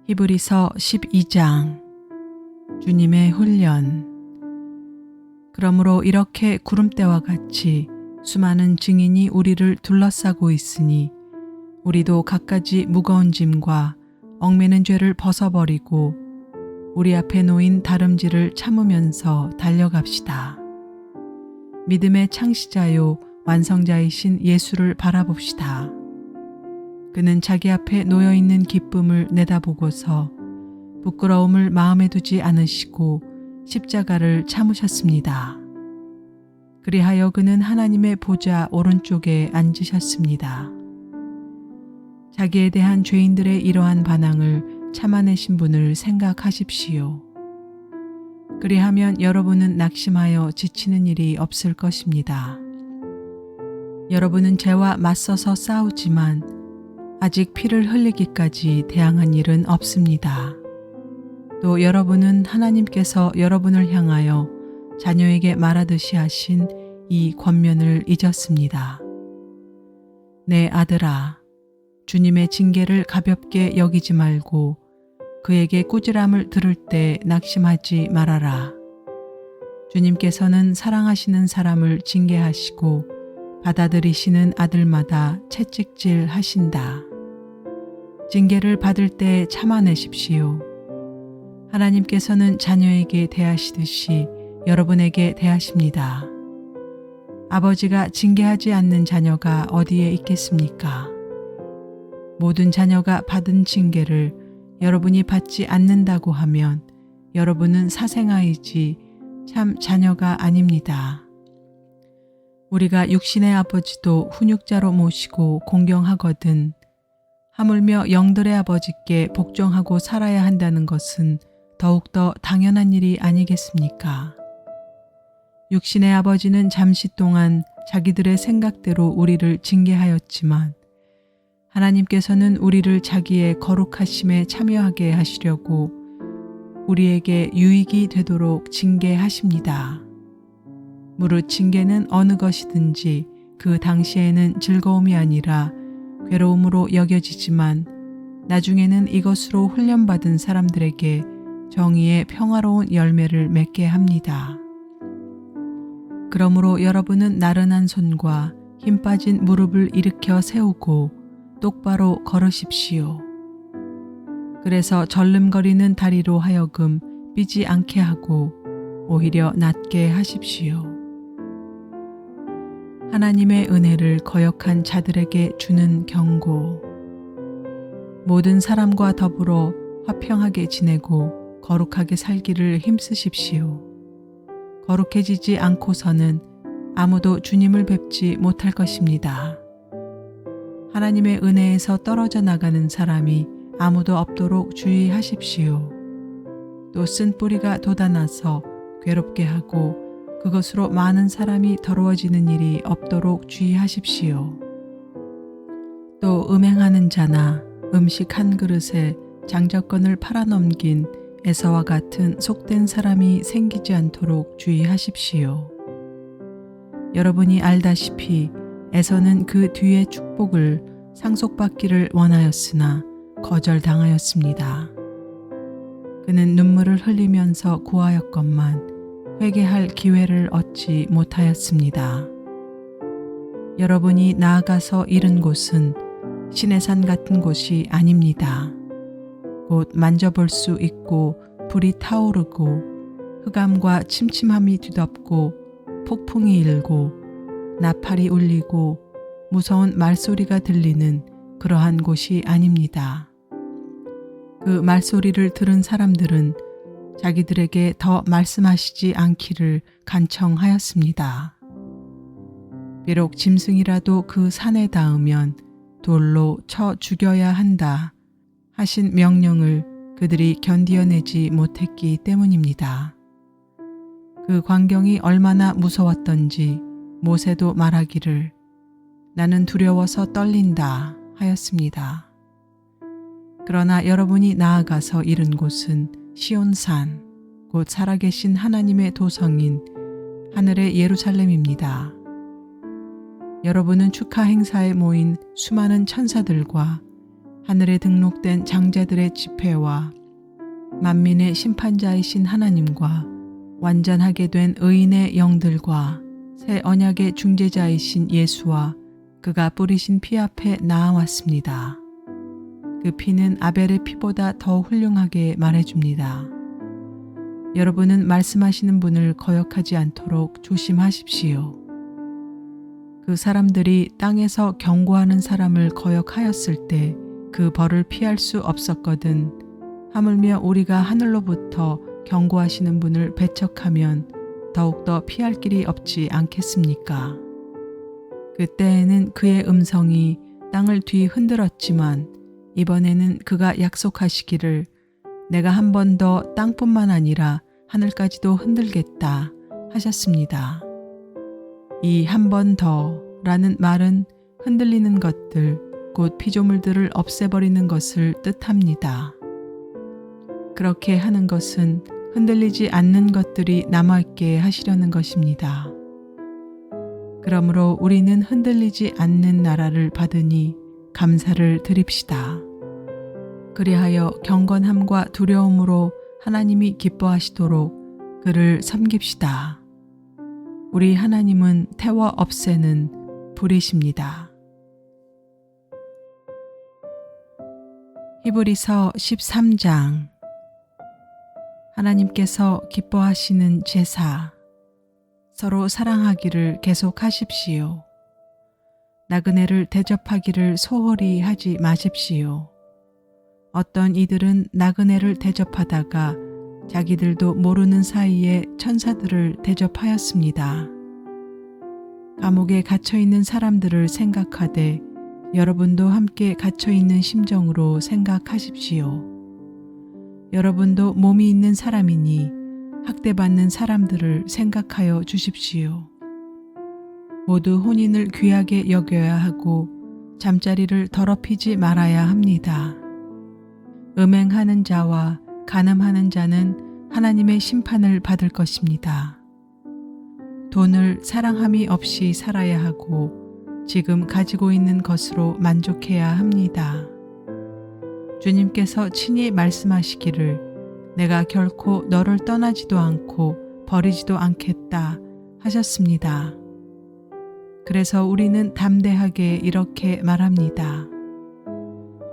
히브리서 12장 주님의 훈련. 그러므로 이렇게 구름대와 같이 수많은 증인이 우리를 둘러싸고 있으니 우리도 갖가지 무거운 짐과 얽매는 죄를 벗어버리고 우리 앞에 놓인 다름질을 참으면서 달려갑시다. 믿음의 창시자요 완성자이신 예수를 바라봅시다. 그는 자기 앞에 놓여있는 기쁨을 내다보고서 부끄러움을 마음에 두지 않으시고 십자가를 참으셨습니다. 그리하여 그는 하나님의 보좌 오른쪽에 앉으셨습니다. 자기에 대한 죄인들의 이러한 반항을 참아내신 분을 생각하십시오. 그리하면 여러분은 낙심하여 지치는 일이 없을 것입니다. 여러분은 죄와 맞서서 싸우지만 아직 피를 흘리기까지 대항한 일은 없습니다. 또 여러분은 하나님께서 여러분을 향하여 자녀에게 말하듯이 하신 이 권면을 잊었습니다. 내 아들아, 주님의 징계를 가볍게 여기지 말고 그에게 꾸지람을 들을 때 낙심하지 말아라. 주님께서는 사랑하시는 사람을 징계하시고 받아들이시는 아들마다 채찍질 하신다. 징계를 받을 때 참아내십시오. 하나님께서는 자녀에게 대하시듯이 여러분에게 대하십니다. 아버지가 징계하지 않는 자녀가 어디에 있겠습니까? 모든 자녀가 받은 징계를 여러분이 받지 않는다고 하면 여러분은 사생아이지 참 자녀가 아닙니다. 우리가 육신의 아버지도 훈육자로 모시고 공경하거든 하물며 영들의 아버지께 복종하고 살아야 한다는 것은 더욱더 당연한 일이 아니겠습니까? 육신의 아버지는 잠시 동안 자기들의 생각대로 우리를 징계하였지만 하나님께서는 우리를 자기의 거룩하심에 참여하게 하시려고 우리에게 유익이 되도록 징계하십니다. 무릇 징계는 어느 것이든지 그 당시에는 즐거움이 아니라 괴로움으로 여겨지지만 나중에는 이것으로 훈련받은 사람들에게 정의의 평화로운 열매를 맺게 합니다. 그러므로 여러분은 나른한 손과 힘 빠진 무릎을 일으켜 세우고 똑바로 걸으십시오. 그래서 절름거리는 다리로 하여금 삐지 않게 하고 오히려 낮게 하십시오. 하나님의 은혜를 거역한 자들에게 주는 경고. 모든 사람과 더불어 화평하게 지내고 거룩하게 살기를 힘쓰십시오. 거룩해지지 않고서는 아무도 주님을 뵙지 못할 것입니다. 하나님의 은혜에서 떨어져 나가는 사람이 아무도 없도록 주의하십시오. 또 쓴 뿌리가 돋아나서 괴롭게 하고 그것으로 많은 사람이 더러워지는 일이 없도록 주의하십시오. 또 음행하는 자나 음식 한 그릇에 장저권을 팔아넘긴 에서와 같은 속된 사람이 생기지 않도록 주의하십시오. 여러분이 알다시피 에서는 그 뒤의 축복을 상속받기를 원하였으나 거절당하였습니다. 그는 눈물을 흘리면서 구하였건만 회개할 기회를 얻지 못하였습니다. 여러분이 나아가서 이른 곳은 시내산 같은 곳이 아닙니다. 곧 만져볼 수 있고 불이 타오르고 흑암과 침침함이 뒤덮고 폭풍이 일고 나팔이 울리고 무서운 말소리가 들리는 그러한 곳이 아닙니다. 그 말소리를 들은 사람들은 자기들에게 더 말씀하시지 않기를 간청하였습니다. 비록 짐승이라도 그 산에 닿으면 돌로 쳐 죽여야 한다 하신 명령을 그들이 견디어내지 못했기 때문입니다. 그 광경이 얼마나 무서웠던지 모세도 말하기를 나는 두려워서 떨린다 하였습니다. 그러나 여러분이 나아가서 이른 곳은 시온산, 곧 살아계신 하나님의 도성인 하늘의 예루살렘입니다. 여러분은 축하 행사에 모인 수많은 천사들과 하늘에 등록된 장자들의 집회와 만민의 심판자이신 하나님과 완전하게 된 의인의 영들과 새 언약의 중재자이신 예수와 그가 뿌리신 피 앞에 나아왔습니다. 그 피는 아벨의 피보다 더 훌륭하게 말해줍니다. 여러분은 말씀하시는 분을 거역하지 않도록 조심하십시오. 그 사람들이 땅에서 경고하는 사람을 거역하였을 때 그 벌을 피할 수 없었거든 하물며 우리가 하늘로부터 경고하시는 분을 배척하면 더욱더 피할 길이 없지 않겠습니까? 그때에는 그의 음성이 땅을 뒤흔들었지만 이번에는 그가 약속하시기를 내가 한 번 더 땅뿐만 아니라 하늘까지도 흔들겠다 하셨습니다. 이 한 번 더라는 말은 흔들리는 것들, 곧 피조물들을 없애버리는 것을 뜻합니다. 그렇게 하는 것은 흔들리지 않는 것들이 남아있게 하시려는 것입니다. 그러므로 우리는 흔들리지 않는 나라를 받으니 감사를 드립시다. 그리하여 경건함과 두려움으로 하나님이 기뻐하시도록 그를 섬깁시다. 우리 하나님은 태워 없애는 불이십니다. 히브리서 13장. 하나님께서 기뻐하시는 제사. 서로 사랑하기를 계속하십시오. 나그네를 대접하기를 소홀히 하지 마십시오. 어떤 이들은 나그네를 대접하다가 자기들도 모르는 사이에 천사들을 대접하였습니다. 감옥에 갇혀있는 사람들을 생각하되 여러분도 함께 갇혀있는 심정으로 생각하십시오. 여러분도 몸이 있는 사람이니 학대받는 사람들을 생각하여 주십시오. 모두 혼인을 귀하게 여겨야 하고 잠자리를 더럽히지 말아야 합니다. 음행하는 자와 간음하는 자는 하나님의 심판을 받을 것입니다. 돈을 사랑함이 없이 살아야 하고 지금 가지고 있는 것으로 만족해야 합니다. 주님께서 친히 말씀하시기를 내가 결코 너를 떠나지도 않고 버리지도 않겠다 하셨습니다. 그래서 우리는 담대하게 이렇게 말합니다.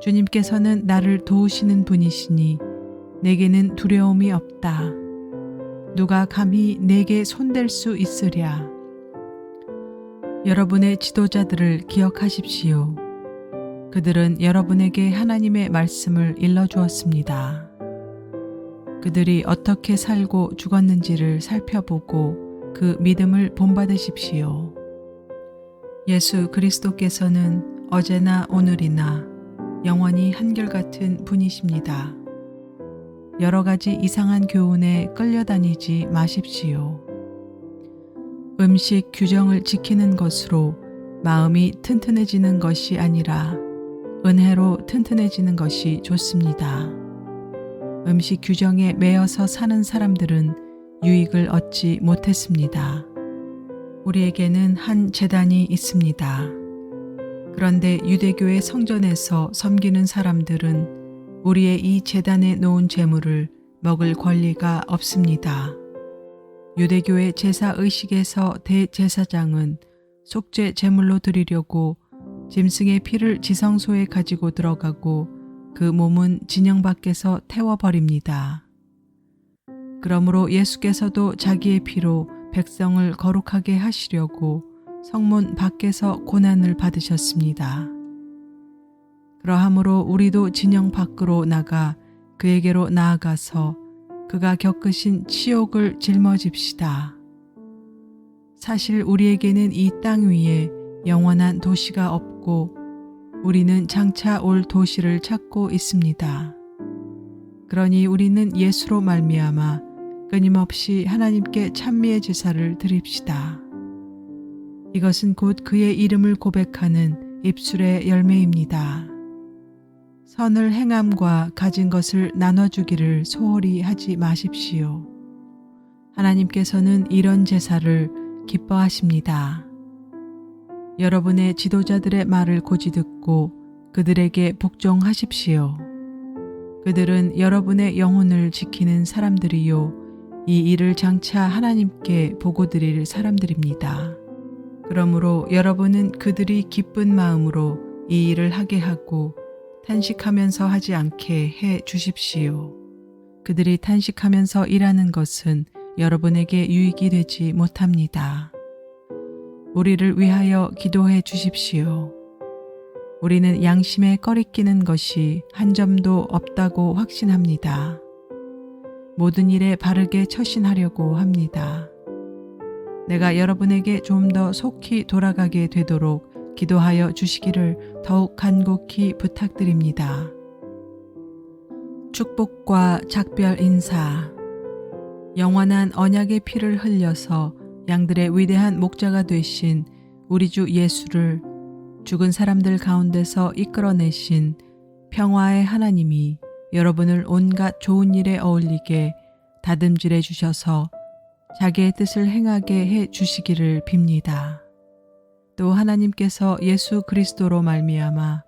주님께서는 나를 도우시는 분이시니 내게는 두려움이 없다. 누가 감히 내게 손댈 수 있으랴. 여러분의 지도자들을 기억하십시오. 그들은 여러분에게 하나님의 말씀을 일러주었습니다. 그들이 어떻게 살고 죽었는지를 살펴보고 그 믿음을 본받으십시오. 예수 그리스도께서는 어제나 오늘이나 영원히 한결같은 분이십니다. 여러 가지 이상한 교훈에 끌려다니지 마십시오. 음식 규정을 지키는 것으로 마음이 튼튼해지는 것이 아니라 은혜로 튼튼해지는 것이 좋습니다. 음식 규정에 매여서 사는 사람들은 유익을 얻지 못했습니다. 우리에게는 한 제단이 있습니다. 그런데 유대교의 성전에서 섬기는 사람들은 우리의 이 제단에 놓은 제물을 먹을 권리가 없습니다. 유대교의 제사의식에서 대제사장은 속죄 제물로 드리려고 짐승의 피를 지성소에 가지고 들어가고 그 몸은 진영 밖에서 태워버립니다. 그러므로 예수께서도 자기의 피로 백성을 거룩하게 하시려고 성문 밖에서 고난을 받으셨습니다. 그러하므로 우리도 진영 밖으로 나가 그에게로 나아가서 그가 겪으신 치욕을 짊어집시다. 사실 우리에게는 이 땅 위에 영원한 도시가 없고 우리는 장차 올 도시를 찾고 있습니다. 그러니 우리는 예수로 말미암아 끊임없이 하나님께 찬미의 제사를 드립시다. 이것은 곧 그의 이름을 고백하는 입술의 열매입니다. 선을 행함과 가진 것을 나눠주기를 소홀히 하지 마십시오. 하나님께서는 이런 제사를 기뻐하십니다. 여러분의 지도자들의 말을 고지 듣고 그들에게 복종하십시오. 그들은 여러분의 영혼을 지키는 사람들이요. 이 일을 장차 하나님께 보고드릴 사람들입니다. 그러므로 여러분은 그들이 기쁜 마음으로 이 일을 하게 하고 탄식하면서 하지 않게 해 주십시오. 그들이 탄식하면서 일하는 것은 여러분에게 유익이 되지 못합니다. 우리를 위하여 기도해 주십시오. 우리는 양심에 꺼리끼는 것이 한 점도 없다고 확신합니다. 모든 일에 바르게 처신하려고 합니다. 내가 여러분에게 좀 더 속히 돌아가게 되도록 기도하여 주시기를 더욱 간곡히 부탁드립니다. 축복과 작별 인사. 영원한 언약의 피를 흘려서 양들의 위대한 목자가 되신 우리 주 예수를 죽은 사람들 가운데서 이끌어내신 평화의 하나님이 여러분을 온갖 좋은 일에 어울리게 다듬질해 주셔서 자기의 뜻을 행하게 해 주시기를 빕니다. 또 하나님께서 예수 그리스도로 말미암아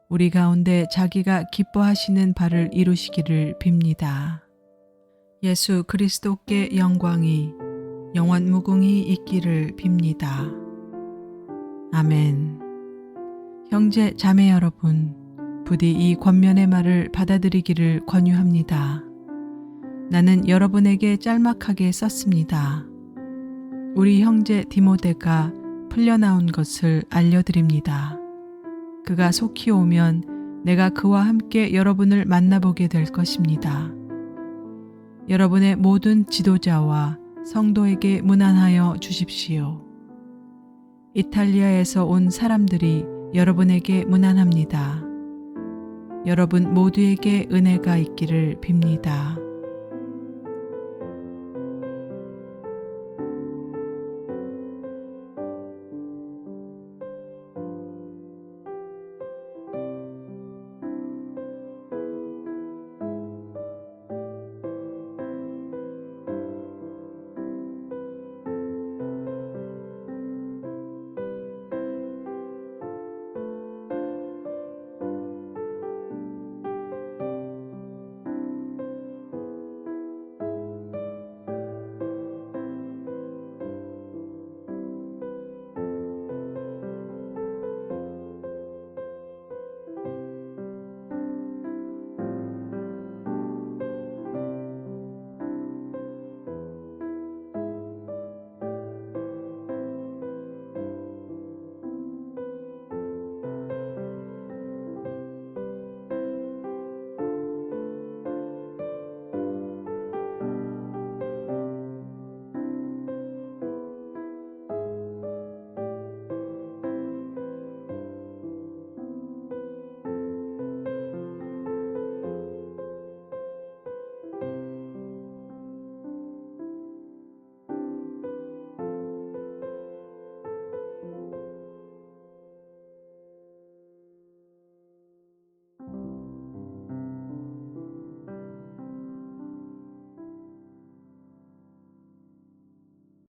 우리 가운데 자기가 기뻐하시는 바를 이루시기를 빕니다. 예수 그리스도께 영광이 영원 무궁히 있기를 빕니다. 아멘. 형제 자매 여러분, 부디 이 권면의 말을 받아들이기를 권유합니다. 나는 여러분에게 짤막하게 썼습니다. 우리 형제 디모데가 풀려나온 것을 알려드립니다. 그가 속히 오면 내가 그와 함께 여러분을 만나보게 될 것입니다. 여러분의 모든 지도자와 성도에게 문안하여 주십시오. 이탈리아에서 온 사람들이 여러분에게 문안합니다. 여러분 모두에게 은혜가 있기를 빕니다.